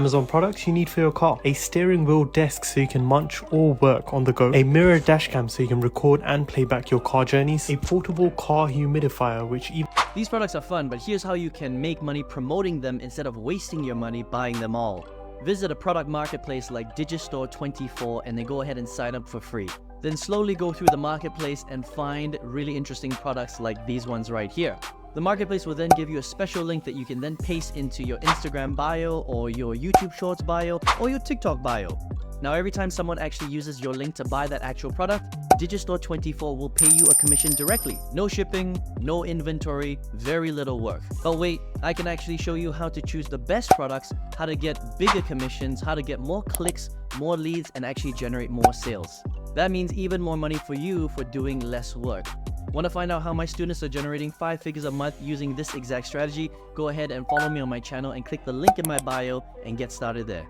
Amazon products you need for your car: a steering wheel desk so you can munch or work on the go, a mirror dashcam so you can record and play back your car journeys, a portable car humidifier which even These products are fun, but here's how you can make money promoting them instead of wasting your money buying them all. Visit a product marketplace like Digistore24 and then go ahead and sign up for free. Then slowly go through the marketplace and find really interesting products like these ones right here. The marketplace will then give you a special link that you can then paste into your Instagram bio or your YouTube Shorts bio or your TikTok bio. Now every time someone actually uses your link to buy that actual product, Digistore24 will pay you a commission directly. No shipping, no inventory, very little work. But wait, I can actually show you how to choose the best products, how to get bigger commissions, how to get more clicks, more leads, and actually generate more sales. That means even more money for you for doing less work. Want to find out how my students are generating 5 figures a month using this exact strategy? Go ahead and follow me on my channel and click the link in my bio and get started there.